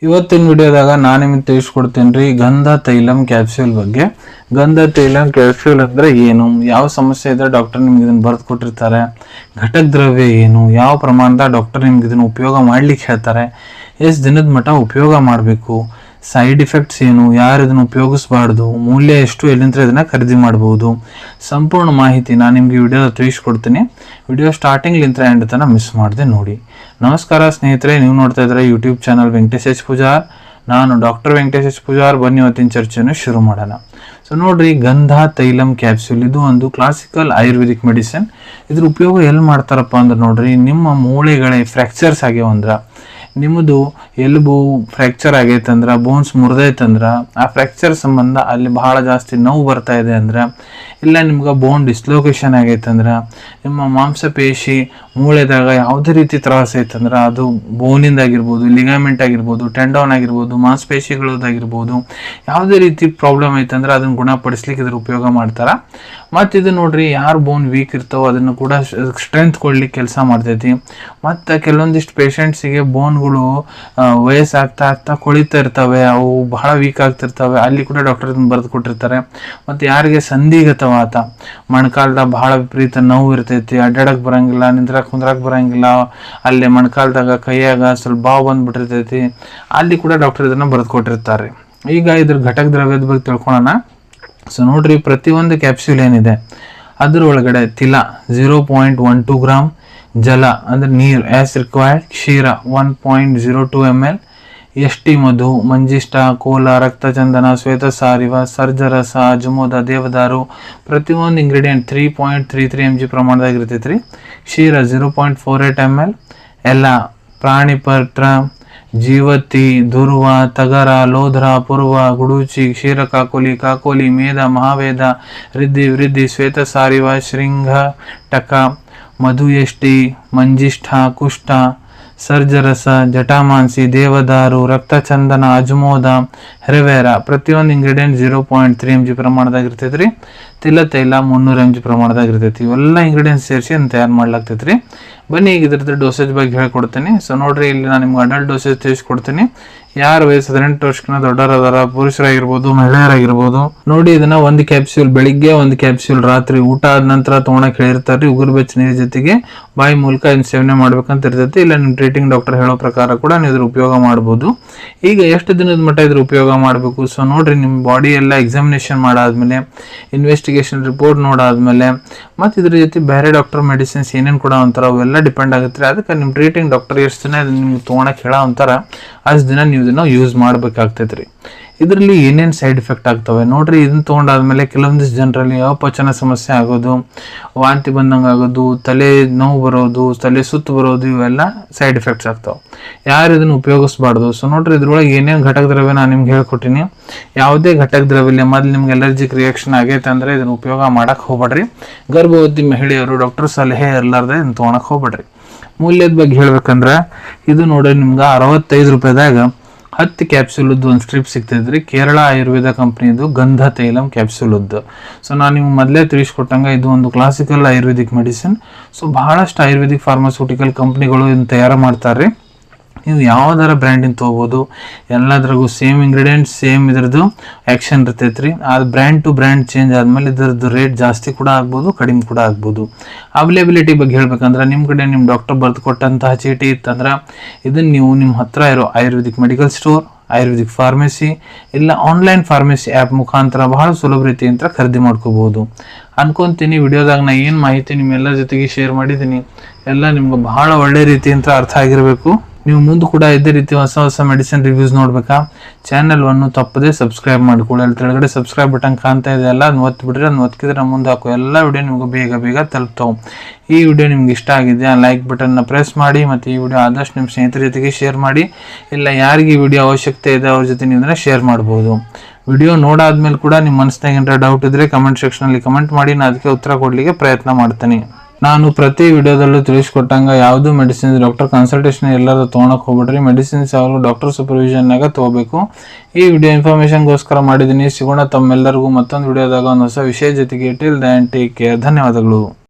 ಇವತ್ತಿನ ವಿಡಿಯೋದಾಗ ನಾನು ನಿಮಗೆ ತಿಳಿಸ್ಕೊಡ್ತೇನೆ ರೀ ಗಂಧ ತೈಲಂ ಕ್ಯಾಪ್ಸ್ಯೂಲ್ ಬಗ್ಗೆ. ಗಂಧ ತೈಲಂ ಕ್ಯಾಪ್ಸ್ಯೂಲ್ ಅಂದ್ರೆ ಏನು, ಯಾವ ಸಮಸ್ಯೆ ಇದ್ರೆ ಡಾಕ್ಟರ್ ನಿಮ್ಗೆ ಇದನ್ನು ಬರೆದು ಕೊಟ್ಟಿರ್ತಾರೆ, ಘಟಕ ದ್ರವ್ಯ ಏನು, ಯಾವ ಪ್ರಮಾಣದ ಡಾಕ್ಟರ್ ನಿಮ್ಗೆ ಇದನ್ನು ಉಪಯೋಗ ಮಾಡ್ಲಿಕ್ಕೆ ಹೇಳ್ತಾರೆ, ಎಷ್ಟು ದಿನದ ಮಟ್ಟ ಉಪಯೋಗ ಮಾಡಬೇಕು, ಸೈಡ್ ಇಫೆಕ್ಟ್ಸ್ ಏನು, ಯಾರು ಇದನ್ನು ಉಪಯೋಗಿಸಬಾರ್ದು, ಮೂಲ್ಯ ಎಷ್ಟು, ಎಲ್ಲಿಂದ ಇದನ್ನು ಖರೀದಿ ಮಾಡ್ಬೋದು, ಸಂಪೂರ್ಣ ಮಾಹಿತಿ ನಾನು ನಿಮಗೆ ವಿಡಿಯೋದ ತಿಳಿಸ್ಕೊಡ್ತೀನಿ. ವಿಡಿಯೋ ಸ್ಟಾರ್ಟಿಂಗ್ಲಿಂದ ಎಂಡ್ ತನಕ ಮಿಸ್ ಮಾಡದೆ ನೋಡಿ. ನಮಸ್ಕಾರ ಸ್ನೇಹಿತರೆ, ನೀವು ನೋಡ್ತಾ ಇದ್ರೆ YouTube channel Venkatesh H Pujar. ನಾನು ಡಾಕ್ಟರ್ ವೆಂಕಟೇಶ್ ಎಚ್ ಪೂಜಾರ್. ಬನ್ನಿ ಇವತ್ತಿನ ಚರ್ಚೆಯನ್ನು ಶುರು ಮಾಡೋಣ. ಸೊ ನೋಡ್ರಿ, ಗಂಧ ತೈಲಂ ಕ್ಯಾಪ್ಸ್ಯೂಲ್ ಇದು ಒಂದು ಕ್ಲಾಸಿಕಲ್ ಆಯುರ್ವೇದಿಕ್ ಮೆಡಿಸಿನ್. ಇದ್ರ ಉಪಯೋಗ ಎಲ್ಲಿ ಮಾಡ್ತಾರಪ್ಪ ಅಂದ್ರೆ ನೋಡ್ರಿ, ನಿಮ್ಮ ಮೂಳೆಗಳೇ ಫ್ರ್ಯಾಕ್ಚರ್ಸ್ ಆಗ್ಯಾವಂದ್ರ, ನಿಮ್ಮದು ಎಲುಬು ಫ್ರ್ಯಾಕ್ಚರ್ ಆಗೈತಂದ್ರೆ, ಬೋನ್ಸ್ ಮುರಿದೈತಂದ್ರೆ, ಆ ಫ್ರ್ಯಾಕ್ಚರ್ ಸಂಬಂಧ ಅಲ್ಲಿ ಬಹಳ ಜಾಸ್ತಿ ನೋವು ಬರ್ತಾ ಇದೆ ಅಂದ್ರೆ, ಇಲ್ಲ ನಿಮ್ಗೆ ಬೋನ್ ಡಿಸ್ಲೊಕೇಶನ್ ಆಗೈತಂದ್ರೆ, ನಿಮ್ಮ ಮಾಂಸಪೇಶಿ ಮೂಳೆದಾಗ ಯಾವುದೇ ರೀತಿ ತ್ರಾಸ ಐತಂದ್ರೆ, ಅದು ಬೋನಿಂದ ಆಗಿರ್ಬೋದು, ಲಿಗಾಮೆಂಟ್ ಆಗಿರ್ಬೋದು, ಟೆಂಡೋನ್ ಆಗಿರ್ಬೋದು, ಮಾಂಸಪೇಶಿಗಳದಾಗಿರ್ಬೋದು, ಯಾವುದೇ ರೀತಿ ಪ್ರಾಬ್ಲಮ್ ಐತಂದ್ರೆ ಅದನ್ನು ಗುಣಪಡಿಸ್ಲಿಕ್ಕೆ ಇದ್ರ ಉಪಯೋಗ ಮಾಡ್ತಾರೆ. ಮತ್ತು ಇದು ನೋಡ್ರಿ, ಯಾರು ಬೋನ್ ವೀಕ್ ಇರ್ತಾವೋ ಅದನ್ನು ಕೂಡ ಸ್ಟ್ರೆಂತ್ ಕೊಡ್ಲಿಕ್ಕೆ ಕೆಲಸ ಮಾಡ್ತೈತಿ. ಮತ್ತು ಕೆಲವೊಂದಿಷ್ಟು ಪೇಷಂಟ್ಸಿಗೆ ಬೋನ್ಗಳು ವಯಸ್ಸಾಗ್ತಾ ಆಗ್ತಾ ಕೊಳಿತಾ ಇರ್ತವೆ, ಅವು ಬಹಳ ವೀಕ್ ಆಗ್ತಿರ್ತವೆ, ಅಲ್ಲಿ ಕೂಡ ಡಾಕ್ಟರ್ ಇದನ್ನು ಬರೆದು ಕೊಟ್ಟಿರ್ತಾರೆ. ಮತ್ತು ಯಾರಿಗೆ ಸಂಧಿಗತವಾತ, ಮೊಣಕಾಲ್ದಾಗ ಬಹಳ ವಿಪರೀತ ನೋವು ಇರ್ತೈತಿ, ಅಡ್ಡಾಡಕ್ಕೆ ಬರಂಗಿಲ್ಲ, ಕುಂದ್ರಕ್ಕೆ ಬರಂಗಿಲ್ಲ, ಅಲ್ಲೇ ಮೊಣಕಾಲ್ದಾಗ ಕೈಯಾಗ ಸ್ವಲ್ಪ ಬಾವು ಬಂದ್ಬಿಟ್ಟಿರ್ತೈತಿ, ಅಲ್ಲಿ ಕೂಡ ಡಾಕ್ಟರ್ ಇದನ್ನು ಬರೆದು ಕೊಟ್ಟಿರ್ತಾರೆ. ಈಗ ಇದ್ರ ಘಟಕ ದ್ರವ್ಯದ ಬಗ್ಗೆ ತಿಳ್ಕೊಳ್ಳೋಣ. ಸೊ ನೋಡ್ರಿ, ಪ್ರತಿಯೊಂದು ಕ್ಯಾಪ್ಸ್ಯೂಲ್ ಏನಿದೆ ಅದ್ರ ಒಳಗಡೆ ತಿಲ 0.12 ಗ್ರಾಮ್, ಜಲ ಅಂದ್ರೆ ನೀರು ಆಸ್ ರಿಕ್ವೈರ್ಡ್, ಕ್ಷೀರ 1.02 ml, ಎಷ್ಟಿ ಮಧು, ಮಂಜಿಷ್ಟ, ಕೋಲ, ರಕ್ತಚಂದನ, ಶ್ವೇತಸಾರಿವ, ಸರ್ಜರಸ, ಅಜಮೋದ, ದೇವದಾರು, ಪ್ರತಿಯೊಂದು ಇಂಗ್ರೀಡಿಯೆಂಟ್ 3.33 mg ಪ್ರಮಾಣದಾಗ ಇರ್ತೈತಿ ರೀ. ಕ್ಷೀರ 0.48 ml, ಎಲ್ಲ ಪ್ರಾಣಿಪತ್ರ, ಜೀವತಿ, ದುರ್ವ, ತಗರ, ಲೋಧ್ರ, ಪುರ್ವ, ಗುಡೂಚಿ, ಕ್ಷೀರ ಕಾಕೋಲಿ, ಕಾಕೋಲಿ, ಮೇಧ, ಮಹಾವೇದ, ರಿದ್ಧಿ, ವೃದ್ಧಿ, ಶ್ವೇತಸಾರಿವ, ಶೃಂಗ, ಟಕ, ಮಧು, ಎಷ್ಟಿ, ಮಂಜಿಷ್ಠ, ಕುಷ್ಠ, ಸರ್ಜರಸ, ಜಟಾಮಾಂಸಿ, ದೇವದಾರು, ರಕ್ತಚಂದನ, ಅಜಮೋದ, ಹೆರವೇರ, ಪ್ರತಿಯೊಂದು ಇಂಗ್ರೀಡಿಯೆಂಟ್ 0.3 mg ಪ್ರಮಾಣದಾಗ ಇರ್ತೈತಿ ರೀ. ತಿಲ ತೈಲ 300 mg ಪ್ರಮಾಣದಾಗ ಇರ್ತೈತಿ. ಇವೆಲ್ಲ ಇಂಗ್ರೀಡಿಯೆಂಟ್ಸ್ ಸೇರಿಸಿ ಅದನ್ನು ತಯಾರು ಮಾಡ್ಲಾಗ್ತೈತಿ ರೀ. ಬನ್ನಿ ಈಗ ಇದ್ರದ್ದು ಡೋಸೇಜ್ ಬಗ್ಗೆ ಹೇಳ್ಕೊಡ್ತೀನಿ. ಸೊ ನೋಡ್ರಿ, ಇಲ್ಲಿ ನಾನು ನಿಮ್ಗೆ ಅಡಲ್ಟ್ ಡೋಸೇಜ್ ತಿಳಿಸ್ಕೊಡ್ತೀನಿ. ಯಾರು ವಯಸ್ಸು 18 ವರ್ಷಕ್ಕಿಂತ ದೊಡ್ಡವರು ಅದಾರ, ಪುರುಷರಾಗಿರ್ಬೋದು, ಮಹಿಳೆಯರಾಗಿರ್ಬೋದು, ನೋಡಿ ಇದನ್ನ ಒಂದು ಕ್ಯಾಪ್ಸ್ಯೂಲ್ ಬೆಳಿಗ್ಗೆ, ಒಂದು ಕ್ಯಾಪ್ಸ್ಯೂಲ್ ರಾತ್ರಿ ಊಟ ಆದ ನಂತರ ತೊಗೊಳಕ್ ಹೇಳಿರ್ತಾರೆ. ಉಗುರು ಬೆಚ್ಚ ನೀರು ಜೊತೆಗೆ ಬಾಯಿ ಮೂಲಕ ಇದನ್ನ ಸೇವನೆ ಮಾಡ್ಬೇಕಂತ ಇರ್ತೈತಿ. ಇಲ್ಲ ನಿಮ್ಮ ಟ್ರೀಟಿಂಗ್ ಡಾಕ್ಟರ್ ಹೇಳೋ ಪ್ರಕಾರ ಕೂಡ ನೀವು ಇದ್ರ ಉಪಯೋಗ ಮಾಡ್ಬೋದು. ಈಗ ಎಷ್ಟು ದಿನದ ಮಟ್ಟ ಇದ್ರ ಉಪಯೋಗ ಮಾಡಬೇಕು? ಸೊ ನೋಡ್ರಿ, ನಿಮ್ಮ ಬಾಡಿ ಎಲ್ಲ ಎಕ್ಸಾಮಿನೇಷನ್ ಮಾಡಾದ್ಮೇಲೆ, ಇನ್ವೆಸ್ಟಿಗೇಷನ್ ರಿಪೋರ್ಟ್ ನೋಡಾದ್ಮೇಲೆ, ಮತ್ತು ಇದ್ರ ಜೊತೆ ಬೇರೆ ಡಾಕ್ಟರ್ ಮೆಡಿಸಿನ್ಸ್ ಏನೇನು ಕೂಡ ಅಂತಾರ ಅವೆಲ್ಲ ಡಿಪೆಂಡ್ ಆಗುತ್ತೆ. ಅದಕ್ಕೆ ನಿಮ್ಮ ಟ್ರೀಟಿಂಗ್ ಡಾಕ್ಟರ್ ಎಷ್ಟು ದಿನ ನಿಮ್ಗೆ ತೊಗೊಳಕ್ ಹೇಳೋ ಅಂತಾರ ಅಷ್ಟು ದಿನ ನೀವು ಇದನ್ನ ಯೂಸ್ ಮಾಡ್ಬೇಕಾಗ್ತೈತೆ ರೀ. ಇದರಲ್ಲಿ ಏನೇನು ಸೈಡ್ ಎಫೆಕ್ಟ್ ಆಗ್ತವೆ ನೋಡ್ರಿ. ಇದನ್ನ ತೊಗೊಂಡಾದ್ಮೇಲೆ ಕೆಲವೊಂದಿಷ್ಟು ಜನರಲ್ಲಿ ಅಪಚನ ಸಮಸ್ಯೆ ಆಗೋದು, ವಾಂತಿ ಬಂದಂಗೆ ಆಗೋದು, ತಲೆ ನೋವು ಬರೋದು, ತಲೆ ಸುತ್ತು ಬರೋದು, ಇವೆಲ್ಲ ಸೈಡ್ ಎಫೆಕ್ಟ್ಸ್ ಆಗ್ತಾವೆ. ಯಾರು ಇದನ್ನು ಉಪಯೋಗಿಸ್ಬಾರ್ದು? ಸೊ ನೋಡ್ರಿ, ಇದ್ರೊಳಗೆ ಏನೇನು ಘಟಕ ದ್ರವ್ಯ ನಾನು ನಿಮ್ಗೆ ಹೇಳ್ಕೊಟ್ಟಿನಿ. ಯಾವುದೇ ಘಟಕ ದ್ರವ್ಯ ಮೊದಲು ನಿಮ್ಗೆ ಎಲರ್ಜಿಕ್ ರಿಯಾಕ್ಷನ್ ಆಗೈತೆ ಅಂದರೆ ಇದನ್ನು ಉಪಯೋಗ ಮಾಡಕ್ಕೆ ಹೋಗ್ಬೇಡ್ರಿ. ಗರ್ಭವತಿ ಮಹಿಳೆಯರು ಡಾಕ್ಟರ್ ಸಲಹೆ ಇರಲಾರ್ದೆ ಇದನ್ನು ತೊಗೊಳಕ್ಕೆ ಹೋಗ್ಬೇಡ್ರಿ. ಮೂಲ್ಯದ ಬಗ್ಗೆ ಹೇಳ್ಬೇಕಂದ್ರೆ, ಇದು ನೋಡ್ರಿ ನಿಮ್ಗೆ 65 ರೂಪಾಯಿದಾಗ 10 ಕ್ಯಾಪ್ಸೂಲದ್ದು ಒಂದು ಸ್ಟ್ರಿಪ್ ಸಿಗ್ತೈತ್ರಿ. ಕೇರಳ ಆಯುರ್ವೇದ ಕಂಪ್ನಿದು ಗಂಧ ತೈಲಂ ಕ್ಯಾಪ್ಸೂಲದ್ದು. ಸೊ ನಾನು ನಿಮ್ಗೆ ಮೊದಲೇ ತಿಳಿಸ್ಕೊಟ್ಟಂಗೆ ಇದು ಒಂದು ಕ್ಲಾಸಿಕಲ್ ಆಯುರ್ವೇದಿಕ್ ಮೆಡಿಸಿನ್. ಸೊ ಬಹಳಷ್ಟು ಆಯುರ್ವೇದಿಕ್ ಫಾರ್ಮಾಸ್ಯೂಟಿಕಲ್ ಕಂಪ್ನಿಗಳು ಇದನ್ನು ತಯಾರು ಮಾಡ್ತಾರೆ. ನೀವು ಯಾವ್ದಾರ ಬ್ರ್ಯಾಂಡಿನ ತೊಗೋಬೋದು. ಎಲ್ಲದ್ರಾಗೂ ಸೇಮ್ ಇಂಗ್ರೀಡಿಯೆಂಟ್ಸ್, ಸೇಮ್ ಇದ್ರದ್ದು ಆ್ಯಕ್ಷನ್ ಇರ್ತೈತೆ ರೀ. ಅದು ಬ್ರ್ಯಾಂಡ್ ಟು ಬ್ರ್ಯಾಂಡ್ ಚೇಂಜ್ ಆದಮೇಲೆ ಇದ್ರದ್ದು ರೇಟ್ ಜಾಸ್ತಿ ಕೂಡ ಆಗ್ಬೋದು, ಕಡಿಮೆ ಕೂಡ ಆಗ್ಬೋದು. ಅವೈಲೇಬಿಲಿಟಿ ಬಗ್ಗೆ ಹೇಳ್ಬೇಕಂದ್ರೆ, ನಿಮ್ಮ ಕಡೆ ನಿಮ್ಮ ಡಾಕ್ಟರ್ ಬರೆದು ಕೊಟ್ಟಂತಹ ಚೀಟಿ ಇತ್ತಂದ್ರೆ ಇದನ್ನು ನೀವು ನಿಮ್ಮ ಹತ್ರ ಇರೋ Ayurvedic medical store, Ayurvedic pharmacy, ಇಲ್ಲ ಆನ್ಲೈನ್ ಫಾರ್ಮಸಿ ಆ್ಯಪ್ ಮುಖಾಂತರ ಬಹಳ ಸುಲಭ ರೀತಿಯಿಂದ ಖರೀದಿ ಮಾಡ್ಕೋಬೋದು ಅನ್ಕೊಂತೀನಿ. ವಿಡಿಯೋದಾಗ ನಾ ಏನು ಮಾಹಿತಿ ನಿಮ್ಮೆಲ್ಲರ ಜೊತೆಗೆ ಶೇರ್ ಮಾಡಿದ್ದೀನಿ ಎಲ್ಲ ನಿಮ್ಗೆ ಬಹಳ ಒಳ್ಳೆ ರೀತಿಯಿಂದ ಅರ್ಥ ಆಗಿರಬೇಕು. ನೀವು ಮುಂದೆ ಕೂಡ ಇದೇ ರೀತಿ ಹೊಸ ಹೊಸ ಮೆಡಿಸಿನ್ ರಿವ್ಯೂಸ್ ನೋಡ್ಬೇಕಾ, ಚಾನಲ್ವನ್ನು ತಪ್ಪದೇ ಸಬ್ಸ್ಕ್ರೈಬ್ ಮಾಡ್ಕೊಳ್ಳಿ. ಅಲ್ಲಿ ಕೆಳಗಡೆ ಸಬ್ಸ್ಕ್ರೈಬ್ ಬಟನ್ ಕಾಣ್ತಾ ಇದೆ ಅಲ್ಲ, ಅದನ್ನ ಒತ್ತಿಬಿಟ್ರೆ, ಅದನ್ನ ಒತ್ತಿದ್ರೆ ಮುಂದೆ ಹಾಕೋ ಎಲ್ಲ ವಿಡಿಯೋ ನಿಮ್ಗೆ ಬೇಗ ಬೇಗ ತಲುಪ್ತಾವೆ. ಈ ವಿಡಿಯೋ ನಿಮ್ಗೆ ಇಷ್ಟ ಆಗಿದೆ ಆ ಲೈಕ್ ಬಟನ್ನ ಪ್ರೆಸ್ ಮಾಡಿ, ಮತ್ತು ಈ ವಿಡಿಯೋ ಆದಷ್ಟು ನಿಮ್ಮ ಸ್ನೇಹಿತರ ಜೊತೆಗೆ ಶೇರ್ ಮಾಡಿ. ಇಲ್ಲ ಯಾರಿಗೆ ಈ ವಿಡಿಯೋ ಅವಶ್ಯಕತೆ ಇದೆ ಅವ್ರ ಜೊತೆ ನೀವು ಶೇರ್ ಮಾಡ್ಬೋದು. ವಿಡಿಯೋ ನೋಡಾದ್ಮೇಲೆ ಕೂಡ ನಿಮ್ಮ ಮನಸ್ಸಿನಾಗ ಏನಾರ ಡೌಟ್ ಇದ್ರೆ ಕಮೆಂಟ್ ಸೆಕ್ಷನಲ್ಲಿ ಕಮೆಂಟ್ ಮಾಡಿ, ನಾನು ಅದಕ್ಕೆ ಉತ್ತರ ಕೊಡಲಿಕ್ಕೆ ಪ್ರಯತ್ನ ಮಾಡ್ತೀನಿ. ನಾನು ಪ್ರತಿ ವಿಡಿಯೋದಲ್ಲೂ ತಿಳಿಸ್ಕೊಟ್ಟಂಗೆ ಯಾವುದು ಮೆಡಿಸಿನ್ಸ್ ಡಾಕ್ಟರ್ ಕನ್ಸಲ್ಟೇಷನ್ ಎಲ್ಲರೂ ತೊಗೊಳಕ್ಕೆ ಹೋಗ್ಬಿಡ್ರಿ. ಮೆಡಿಸಿನ್ಸ್ ಯಾವಾಗಲೂ ಡಾಕ್ಟರ್ ಸೂಪರ್ವಿಷನ್ನಾಗ ತೊಗೋಬೇಕು. ಈ ವಿಡಿಯೋ ಇನ್ಫಾರ್ಮೇಷನ್ಗೋಸ್ಕರ ಮಾಡಿದ್ದೀನಿ. ಸಿಗೋಣ ತಮ್ಮೆಲ್ಲರಿಗೂ ಮತ್ತೊಂದು ವಿಡಿಯೋದಾಗ ಒಂದು ಹೊಸ ವಿಷಯ ಜೊತೆಗೆ. Till then take care. ಧನ್ಯವಾದಗಳು.